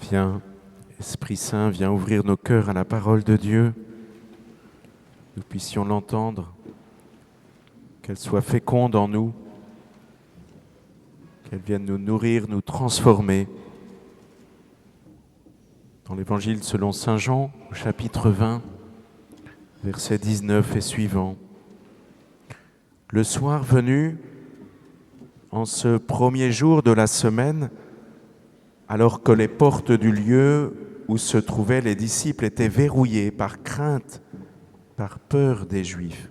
Viens, Esprit Saint, viens ouvrir nos cœurs à la parole de Dieu. Nous puissions l'entendre, qu'elle soit féconde en nous, qu'elle vienne nous nourrir, nous transformer. Dans l'Évangile selon Saint Jean, au chapitre 20, versets 19 et suivants. Le soir venu, en ce premier jour de la semaine, alors que les portes du lieu où se trouvaient les disciples étaient verrouillées par crainte, par peur des Juifs,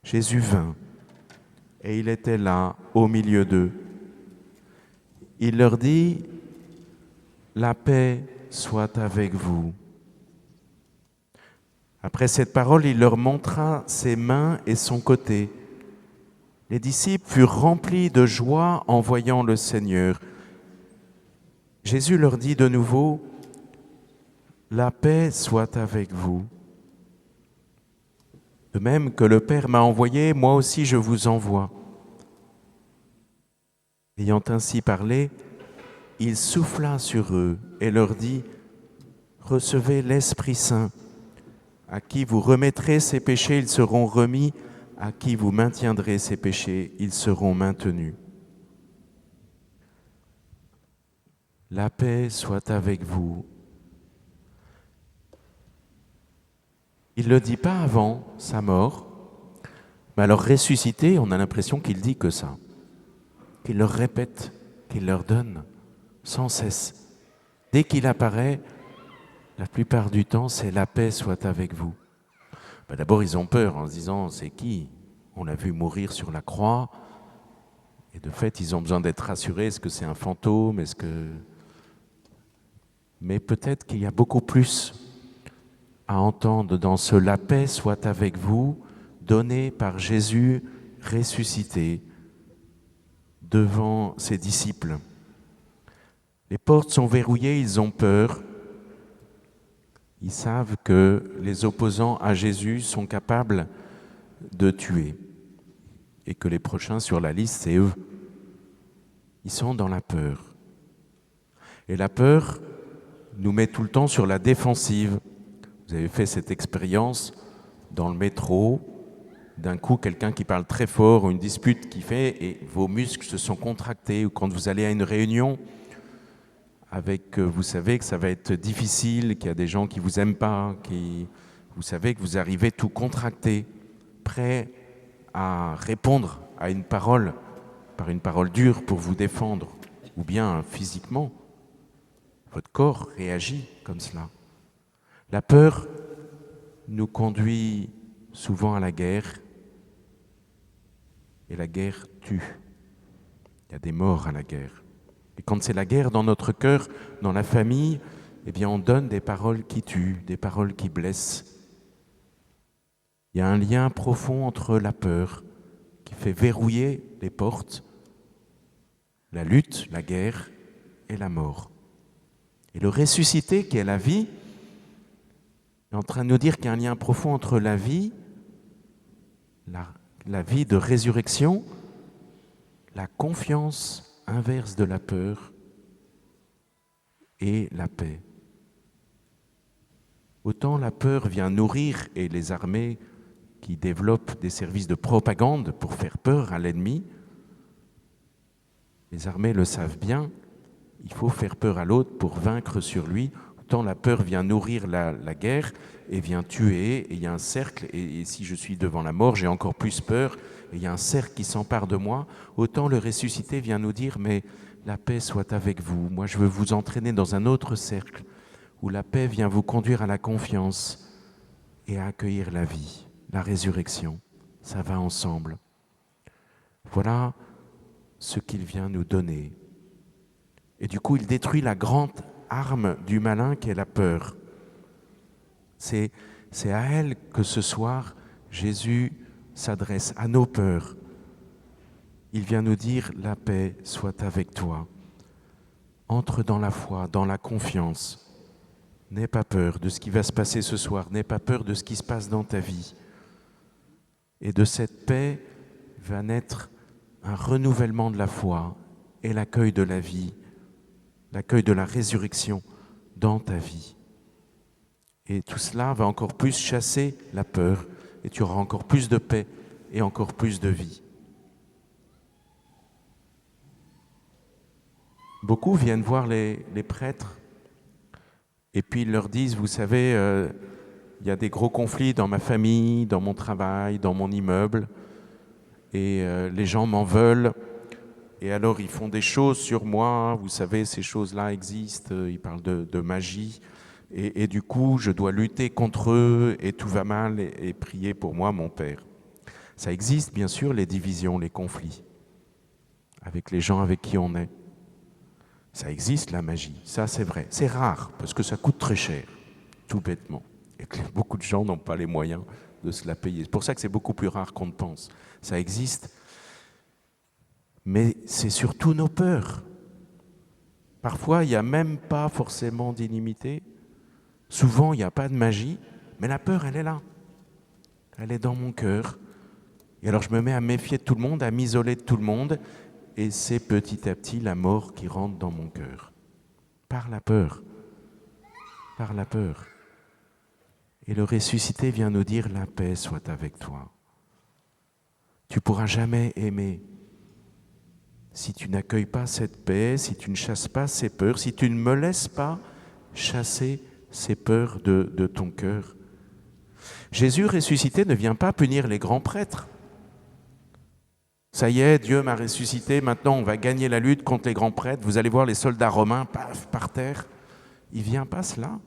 Jésus vint et il était là au milieu d'eux. Il leur dit : « La paix soit avec vous. » Après cette parole, il leur montra ses mains et son côté. Les disciples furent remplis de joie en voyant le Seigneur. Jésus leur dit de nouveau : « La paix soit avec vous. De même que le Père m'a envoyé, moi aussi je vous envoie. » Ayant ainsi parlé, il souffla sur eux et leur dit : « Recevez l'Esprit Saint. À qui vous remettrez ces péchés, ils seront remis. À qui vous maintiendrez ces péchés, ils seront maintenus. » La paix soit avec vous. Il ne le dit pas avant sa mort, mais alors ressuscité, on a l'impression qu'il dit que ça, qu'il leur répète, qu'il leur donne sans cesse. Dès qu'il apparaît, la plupart du temps, c'est « la paix soit avec vous ». D'abord, ils ont peur en se disant « c'est qui ? On l'a vu mourir sur la croix ». Et de fait, ils ont besoin d'être rassurés. Est-ce que c'est un fantôme ? Mais peut-être qu'il y a beaucoup plus à entendre dans ce « la paix soit avec vous » donné par Jésus ressuscité devant ses disciples. Les portes sont verrouillées, ils ont peur. Ils savent que les opposants à Jésus sont capables de tuer et que les prochains sur la liste, c'est eux. Ils sont dans la peur. Et la peur nous met tout le temps sur la défensive. Vous avez fait cette expérience dans le métro, d'un coup quelqu'un qui parle très fort, ou une dispute qui fait, et vos muscles se sont contractés, ou quand vous allez à une réunion, vous savez que ça va être difficile, qu'il y a des gens qui vous aiment pas, vous savez que vous arrivez tout contracté, prêt à répondre à une parole, par une parole dure pour vous défendre, ou bien physiquement, votre corps réagit comme cela. La peur nous conduit souvent à la guerre, et la guerre tue. Il y a des morts à la guerre. Et quand c'est la guerre dans notre cœur, dans la famille, eh bien on donne des paroles qui tuent, des paroles qui blessent. Il y a un lien profond entre la peur, qui fait verrouiller les portes, la lutte, la guerre et la mort. Et le ressuscité, qui est la vie, est en train de nous dire qu'il y a un lien profond entre la vie, la vie de résurrection, la confiance inverse de la peur et la paix. Autant la peur vient nourrir, et les armées qui développent des services de propagande pour faire peur à l'ennemi, les armées le savent bien, il faut faire peur à l'autre pour vaincre sur lui. Autant la peur vient nourrir la guerre et vient tuer, et il y a un cercle, et si je suis devant la mort, j'ai encore plus peur, et il y a un cercle qui s'empare de moi. Autant le ressuscité vient nous dire, mais la paix soit avec vous. Moi, je veux vous entraîner dans un autre cercle, où la paix vient vous conduire à la confiance et à accueillir la vie, la résurrection. Ça va ensemble. Voilà ce qu'il vient nous donner. Et du coup, il détruit la grande arme du malin qui est la peur. C'est à elle que ce soir, Jésus s'adresse, à nos peurs. Il vient nous dire « la paix soit avec toi ». Entre dans la foi, dans la confiance. N'aie pas peur de ce qui va se passer ce soir, n'aie pas peur de ce qui se passe dans ta vie. Et de cette paix va naître un renouvellement de la foi et l'accueil de la vie l'accueil de la résurrection dans ta vie. Et tout cela va encore plus chasser la peur, et tu auras encore plus de paix et encore plus de vie. Beaucoup viennent voir les prêtres, et puis ils leur disent, vous savez, il y a des gros conflits dans ma famille, dans mon travail, dans mon immeuble, et les gens m'en veulent, et alors ils font des choses sur moi, vous savez, ces choses-là existent, ils parlent de magie, et du coup, je dois lutter contre eux, et tout va mal, et prier pour moi, mon Père. Ça existe, bien sûr, les divisions, les conflits, avec les gens avec qui on est. Ça existe, la magie, ça c'est vrai. C'est rare, parce que ça coûte très cher, tout bêtement, et que beaucoup de gens n'ont pas les moyens de se la payer. C'est pour ça que c'est beaucoup plus rare qu'on ne pense. Ça existe, mais c'est surtout nos peurs. Parfois, il n'y a même pas forcément d'inimité. Souvent, il n'y a pas de magie, mais la peur, elle est là. Elle est dans mon cœur. Et alors, je me mets à méfier de tout le monde, à m'isoler de tout le monde, et c'est petit à petit la mort qui rentre dans mon cœur. Par la peur. Par la peur. Et le ressuscité vient nous dire, la paix soit avec toi. Tu ne pourras jamais aimer si tu n'accueilles pas cette paix, si tu ne chasses pas ces peurs, si tu ne me laisses pas chasser ces peurs de ton cœur. Jésus ressuscité ne vient pas punir les grands prêtres. Ça y est, Dieu m'a ressuscité, maintenant on va gagner la lutte contre les grands prêtres. Vous allez voir les soldats romains, paf, par terre. Il ne vient pas cela.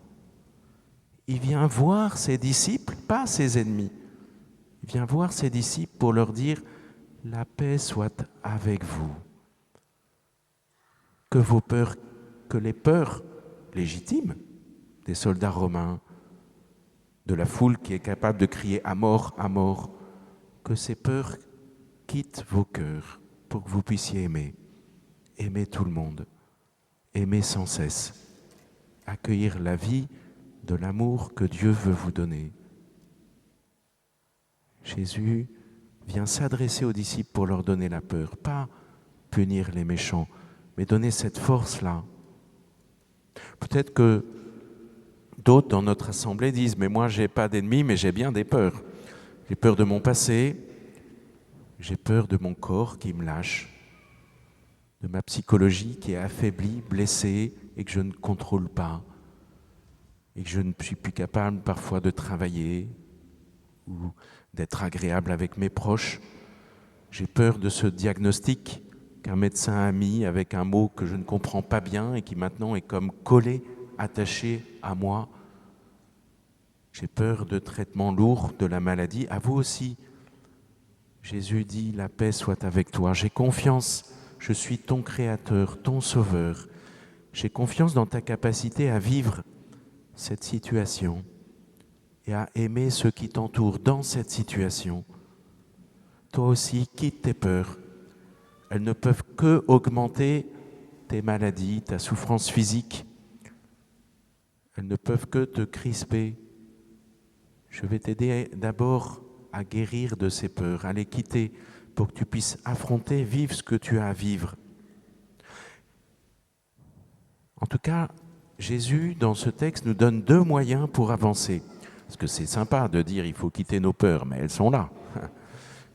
Il vient voir ses disciples, pas ses ennemis. Il vient voir ses disciples pour leur dire « La paix soit avec vous ». Que vos peurs, que les peurs légitimes des soldats romains, de la foule qui est capable de crier à mort, que ces peurs quittent vos cœurs pour que vous puissiez aimer. Aimer tout le monde, aimer sans cesse, accueillir la vie de l'amour que Dieu veut vous donner. Jésus vient s'adresser aux disciples pour leur donner la peur, pas punir les méchants, mais donner cette force-là. Peut-être que d'autres dans notre assemblée disent « Mais moi, je n'ai pas d'ennemis, mais j'ai bien des peurs. J'ai peur de mon passé, j'ai peur de mon corps qui me lâche, de ma psychologie qui est affaiblie, blessée et que je ne contrôle pas, et que je ne suis plus capable parfois de travailler ou d'être agréable avec mes proches. J'ai peur de ce diagnostic qu'un médecin a mis avec un mot que je ne comprends pas bien et qui maintenant est comme collé, attaché à moi. J'ai peur de traitements lourds de la maladie. À vous aussi. Jésus dit, la paix soit avec toi. J'ai confiance, je suis ton créateur, ton sauveur. J'ai confiance dans ta capacité à vivre cette situation et à aimer ceux qui t'entourent dans cette situation. Toi aussi, quitte tes peurs. Elles ne peuvent que augmenter tes maladies, ta souffrance physique. Elles ne peuvent que te crisper. Je vais t'aider d'abord à guérir de ces peurs, à les quitter pour que tu puisses affronter, vivre ce que tu as à vivre. En tout cas, Jésus, dans ce texte, nous donne 2 moyens pour avancer. Parce que c'est sympa de dire il faut quitter nos peurs, mais elles sont là.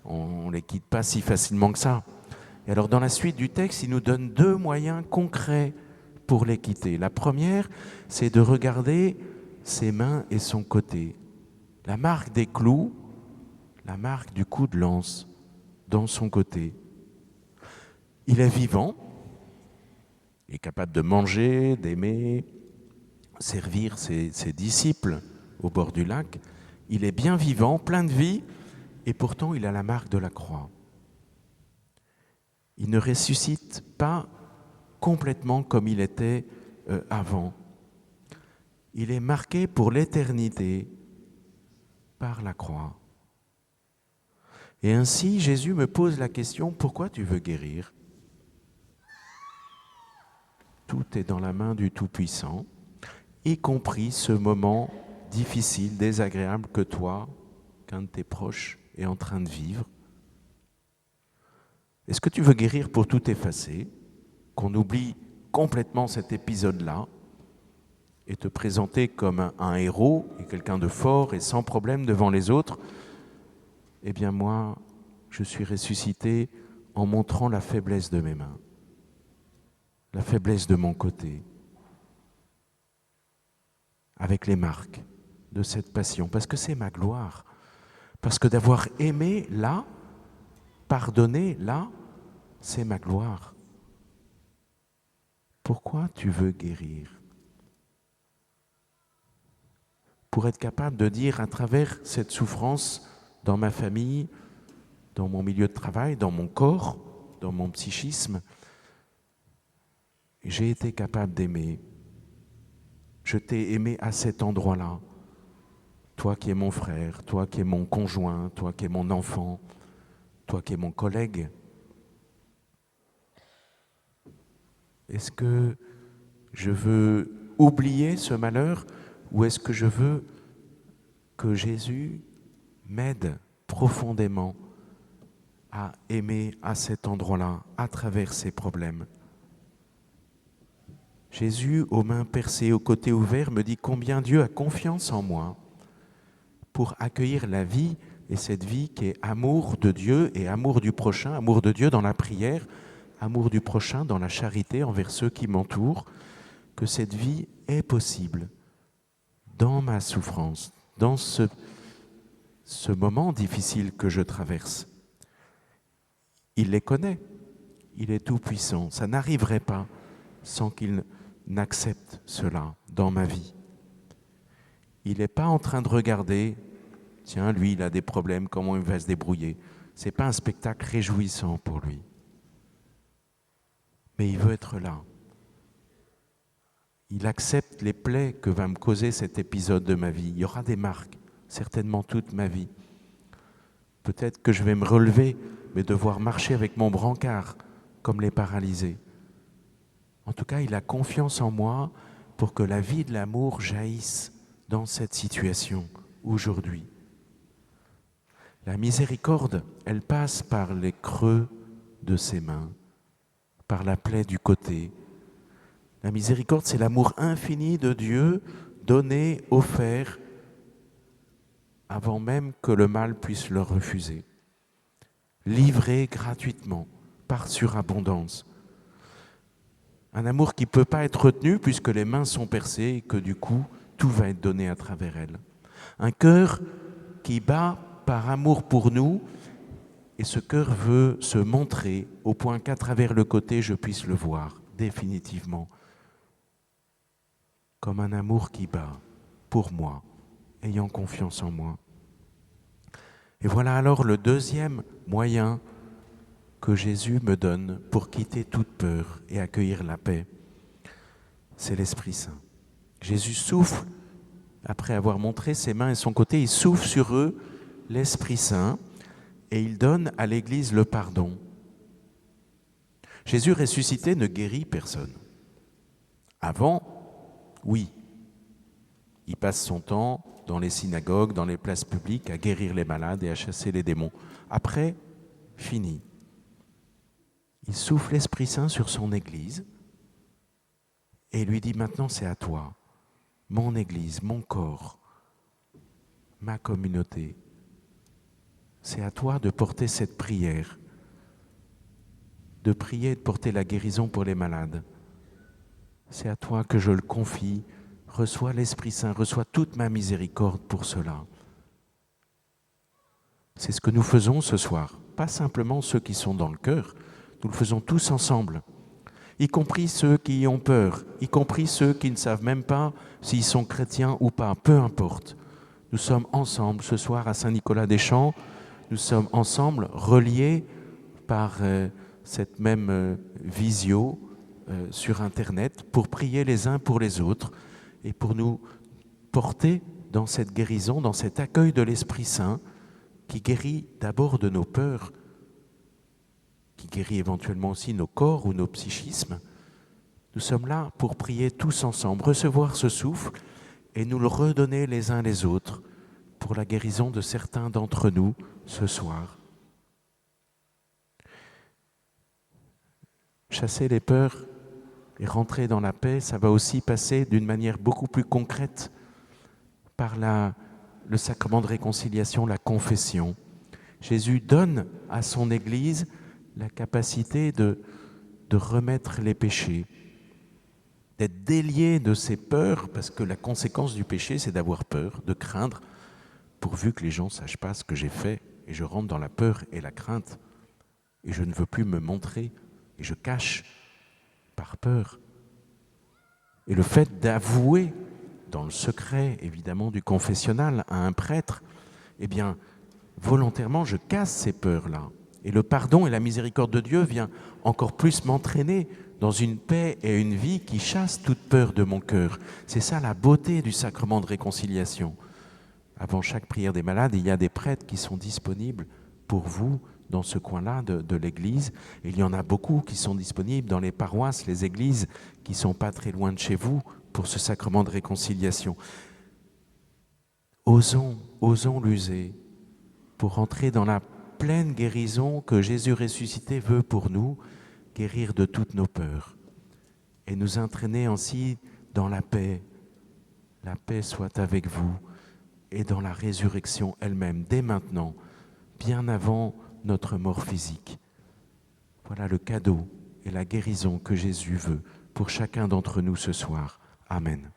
On ne les quitte pas si facilement que ça. Et alors, dans la suite du texte, il nous donne 2 moyens concrets pour les quitter. La première, c'est de regarder ses mains et son côté. La marque des clous, la marque du coup de lance dans son côté. Il est vivant, il est capable de manger, d'aimer, servir ses disciples au bord du lac. Il est bien vivant, plein de vie, et pourtant il a la marque de la croix. Il ne ressuscite pas complètement comme il était avant. Il est marqué pour l'éternité par la croix. Et ainsi, Jésus me pose la question, pourquoi tu veux guérir ? Tout est dans la main du Tout-Puissant, y compris ce moment difficile, désagréable que toi, qu'un de tes proches est en train de vivre. Est-ce que tu veux guérir pour tout effacer, qu'on oublie complètement cet épisode-là et te présenter comme un héros et quelqu'un de fort et sans problème devant les autres, eh bien moi, je suis ressuscité en montrant la faiblesse de mes mains, la faiblesse de mon côté, avec les marques de cette passion, parce que c'est ma gloire, parce que d'avoir aimé là, pardonné là, c'est ma gloire. Pourquoi tu veux guérir? Pour être capable de dire à travers cette souffrance dans ma famille, dans mon milieu de travail, dans mon corps, dans mon psychisme, j'ai été capable d'aimer. Je t'ai aimé à cet endroit-là. Toi qui es mon frère, toi qui es mon conjoint, toi qui es mon enfant, toi qui es mon collègue. Est-ce que je veux oublier ce malheur ou est-ce que je veux que Jésus m'aide profondément à aimer à cet endroit-là, à travers ces problèmes? Jésus, aux mains percées, aux côtés ouverts, me dit combien Dieu a confiance en moi pour accueillir la vie, et cette vie qui est amour de Dieu et amour du prochain, amour de Dieu dans la prière, amour du prochain dans la charité envers ceux qui m'entourent, que cette vie est possible dans ma souffrance, dans ce moment difficile que je traverse. Il les connaît, il est tout-puissant, ça n'arriverait pas sans qu'il n'accepte cela dans ma vie. Il n'est pas en train de regarder, tiens, lui, il a des problèmes, comment il va se débrouiller. Ce n'est pas un spectacle réjouissant pour lui. Mais il veut être là. Il accepte les plaies que va me causer cet épisode de ma vie. Il y aura des marques, certainement toute ma vie. Peut-être que je vais me relever, mais devoir marcher avec mon brancard, comme les paralysés. En tout cas, il a confiance en moi pour que la vie de l'amour jaillisse dans cette situation, aujourd'hui. La miséricorde, elle passe par les creux de ses mains, par la plaie du côté. La miséricorde, c'est l'amour infini de Dieu, donné, offert, avant même que le mal puisse le refuser. Livré gratuitement, par surabondance. Un amour qui ne peut pas être retenu puisque les mains sont percées et que du coup, tout va être donné à travers elles. Un cœur qui bat par amour pour nous, et ce cœur veut se montrer au point qu'à travers le côté, je puisse le voir définitivement. Comme un amour qui bat pour moi, ayant confiance en moi. Et voilà alors le deuxième moyen que Jésus me donne pour quitter toute peur et accueillir la paix. C'est l'Esprit Saint. Jésus souffle, après avoir montré ses mains et son côté, il souffle sur eux l'Esprit Saint et il donne à l'Église le pardon. Jésus ressuscité ne guérit personne. Avant, oui, il passe son temps dans les synagogues, dans les places publiques, à guérir les malades et à chasser les démons. Après, fini. Il souffle l'Esprit Saint sur son Église et lui dit maintenant c'est à toi, mon Église, mon corps, ma communauté. C'est à toi de porter cette prière, de prier et de porter la guérison pour les malades. C'est à toi que je le confie. Reçois l'Esprit Saint, reçois toute ma miséricorde pour cela. C'est ce que nous faisons ce soir, pas simplement ceux qui sont dans le cœur, nous le faisons tous ensemble, y compris ceux qui ont peur, y compris ceux qui ne savent même pas s'ils sont chrétiens ou pas, peu importe. Nous sommes ensemble ce soir à Saint-Nicolas-des-Champs, nous sommes ensemble reliés par cette même visio sur Internet pour prier les uns pour les autres et pour nous porter dans cette guérison, dans cet accueil de l'Esprit Saint qui guérit d'abord de nos peurs, qui guérit éventuellement aussi nos corps ou nos psychismes. Nous sommes là pour prier tous ensemble, recevoir ce souffle et nous le redonner les uns les autres pour la guérison de certains d'entre nous ce soir. Chasser les peurs, Et rentrer dans la paix, ça va aussi passer d'une manière beaucoup plus concrète par le sacrement de réconciliation, la confession. Jésus donne à son Église la capacité de remettre les péchés, d'être délié de ses peurs, parce que la conséquence du péché, c'est d'avoir peur, de craindre, pourvu que les gens ne sachent pas ce que j'ai fait, et je rentre dans la peur et la crainte, et je ne veux plus me montrer, et je cache par peur. Et le fait d'avouer, dans le secret évidemment du confessionnal, à un prêtre, eh bien, volontairement, je casse ces peurs-là. Et le pardon et la miséricorde de Dieu vient encore plus m'entraîner dans une paix et une vie qui chasse toute peur de mon cœur. C'est ça la beauté du sacrement de réconciliation. Avant chaque prière des malades, il y a des prêtres qui sont disponibles pour vous dans ce coin-là de l'Église. Et il y en a beaucoup qui sont disponibles dans les paroisses, les églises qui ne sont pas très loin de chez vous pour ce sacrement de réconciliation. Osons l'user pour entrer dans la pleine guérison que Jésus ressuscité veut pour nous, guérir de toutes nos peurs et nous entraîner ainsi dans la paix. La paix soit avec vous et dans la résurrection elle-même, dès maintenant, bien avant notre mort physique. Voilà le cadeau et la guérison que Jésus veut pour chacun d'entre nous ce soir. Amen.